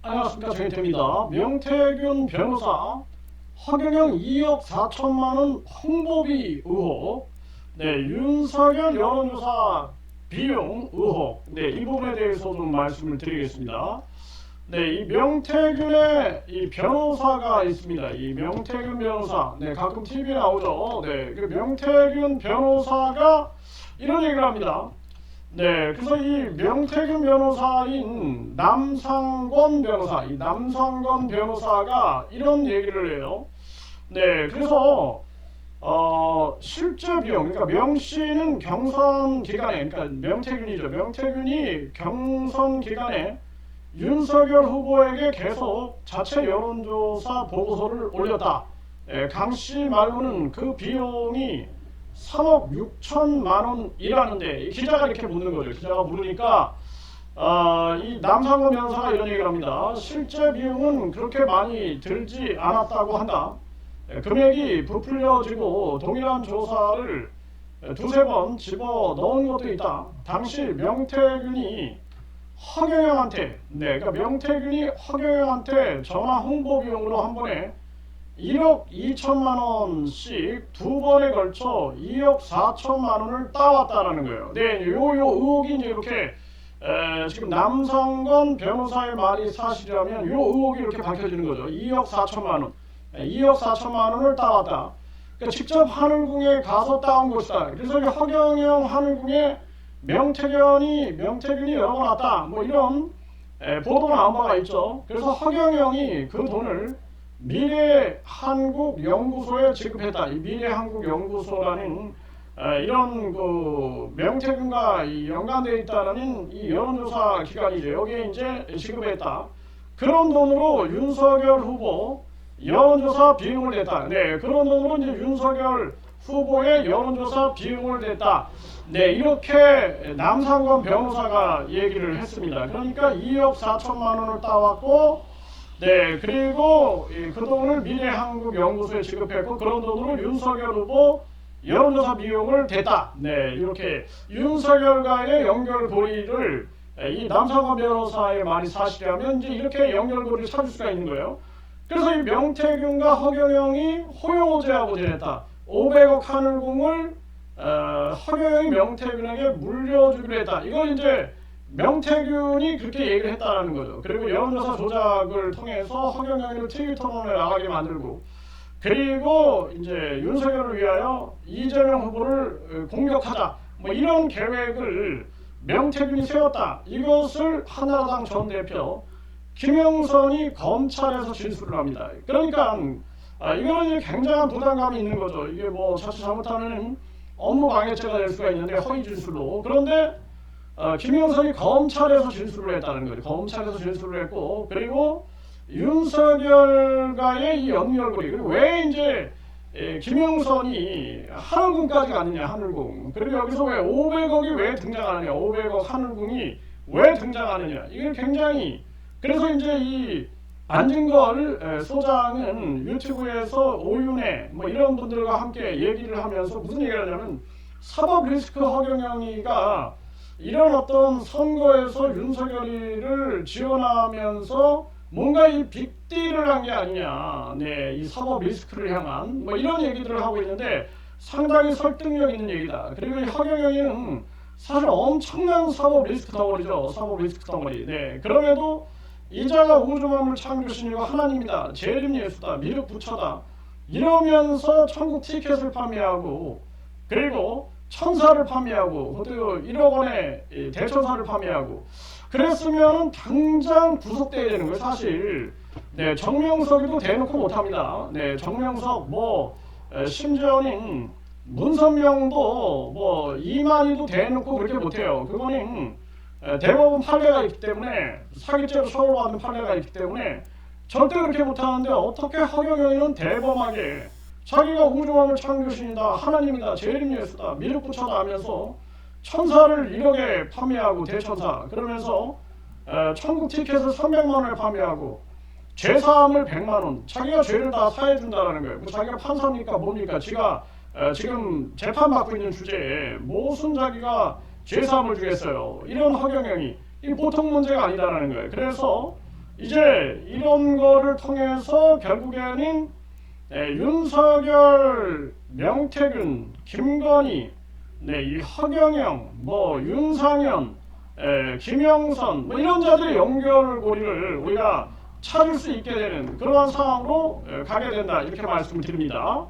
안녕하십니까, 정혜태입니다. 명태균 변호사 허경영 2억 4천만 원 홍보비 의혹, 윤석열 여론조사 비용 의혹, 이 부분에 대해서 좀 말씀을 드리겠습니다. 이 명태균의 이 변호사가 있습니다. 이 명태균 변호사, 가끔 TV에 나오죠. 그 명태균 변호사가 이런 얘기를 합니다. 그래서 이 명태균 변호사인 남상권 변호사, 이 남상권 변호사가 이런 얘기를 해요. 그래서 실제 비용, 그러니까 명 씨는 경선 기간에, 그러니까 명태균이죠. 명태균이 경선 기간에 윤석열 후보에게 계속 자체 여론조사 보고서를 올렸다. 강 씨 말로는 그 비용이 3억 6천만 원이라는데, 기자가 이렇게 묻는 거죠. 기자가 물으니까 이 남상권 변호사가 이런 얘기를 합니다. 실제 비용은 그렇게 많이 들지 않았다고 한다. 금액이 부풀려지고 동일한 조사를 두세 번 집어 넣은 것도 있다. 당시 명태균이 허경영한테, 그러니까 명태균이 허경영한테 전화 홍보 비용으로 한 번에 1억 2천만 원씩 두 번에 걸쳐 2억 4천만 원을 따왔다라는 거예요. 요 의혹이 이제 이렇게 지금 남상권 변호사의 말이 사실이라면 요 의혹이 이렇게 밝혀지는 거죠. 2억 4천만 원, 2억 4천만 원을 따왔다. 그러니까 직접 하늘궁에 가서 따온 것이다. 그래서 허경영 하늘궁에 명태균이 여러 번 왔다. 뭐 이런 보도가 나온 바가 있죠. 그래서 허경영이 그 돈을 미래한국연구소에 지급했다. 이 미래한국연구소라는 이런 그 명태균과 연관되어 있다는 이 여론조사 기관이죠. 여기에 이제 지급했다. 그런 돈으로 윤석열 후보 여론조사 비용을 냈다. 그런 돈으로 이제 윤석열 후보의 여론조사 비용을 냈다. 이렇게 남상권 변호사가 얘기를 했습니다. 그러니까 2억 4천만 원을 따왔고, 그리고 그 돈을 미래한국연구소에 지급했고, 그런 돈으로 윤석열 후보 여론조사 비용을 댔다. 이렇게 윤석열과의 연결고리를 이 남상권 변호사의 말이 사실이라면 이제 이렇게 연결고리를 찾을 수가 있는 거예요. 그래서 이 명태균과 허경영이 호용호제하고 지냈다. 500억 하늘궁을 허경영이 명태균에게 물려주기로 했다. 이걸 이제 명태균이 그렇게 얘기를 했다라는 거죠. 그리고 여론조사 조작을 통해서 허경영이를 TV 토론에 나가게 만들고, 그리고 이제 윤석열을 위하여 이재명 후보를 공격하자, 뭐 이런 계획을 명태균이 세웠다. 이것을 한나라당 전 대표 김영선이 검찰에서 진술을 합니다. 그러니까 이거는 굉장한 부담감이 있는 거죠. 이게 뭐 자칫 잘못하면 업무 방해죄가 될 수가 있는데, 허위 진술로. 그런데 김영선이 검찰에서 진술을 했다는 거죠. 검찰에서 진술을 했고, 그리고 윤석열과의 이 연결고리, 그리고 왜 이제 김영선이 하늘궁까지 가느냐, 하늘궁. 그리고 여기서 왜 500억이 왜 등장하느냐, 500억 하늘궁이 왜 등장하느냐. 이게 굉장히, 그래서 이제 이 안진걸 소장은 유튜브에서 오윤혜 뭐 이런 분들과 함께 얘기를 하면서 무슨 얘기를 하냐면, 사법 리스크 허경영이가 이런 어떤 선거에서 윤석열이를 지원하면서 뭔가 이 빅딜을 한 게 아니냐, 이 사법 리스크를 향한 뭐 이런 얘기들을 하고 있는데, 상당히 설득력 있는 얘기다. 그리고 이 허경영이는 사실 엄청난 사법 리스크 덩어리죠. 사법 리스크 덩어리. 그럼에도 이자가 우주만물 창조신 이가 하나님이다, 재림 예수다, 미륵 부처다 이러면서 천국 티켓을 판매하고, 그리고 천사를 판매하고, 그것도 1억 원의 대천사를 판매하고, 그랬으면 당장 구속돼야 되는 거예요. 사실 정명석이도 대놓고 못합니다. 정명석 뭐 심지어는 문선명도 뭐 이만희도 대놓고 그렇게 못해요. 그거는 대법원 판례가 있기 때문에, 사기죄로 처벌받는 판례가 있기 때문에 절대 그렇게 못하는데, 어떻게 허경영이는 대범하게 자기가 우주만물 창조신이다, 하나님이다, 재림 예수다, 미륵 부처다 하면서 천사를 1억에 판매하고, 대천사, 그러면서 천국 티켓을 300만 원에 판매하고, 죄사함을 100만 원, 자기가 죄를 다 사해준다라는 거예요. 자기가 판사니까 뭡니까? 지가 지금 재판받고 있는 주제에 무슨 자기가 죄사함을 주겠어요. 이런 허경영이, 이 보통 문제가 아니다라는 거예요. 그래서 이제 이런 거를 통해서 결국에는 윤석열, 명태균, 김건희, 이 허경영, 윤상현, 김영선 이런 자들의 연결고리를 우리가 찾을 수 있게 되는 그러한 상황으로 가게 된다, 이렇게 말씀을 드립니다.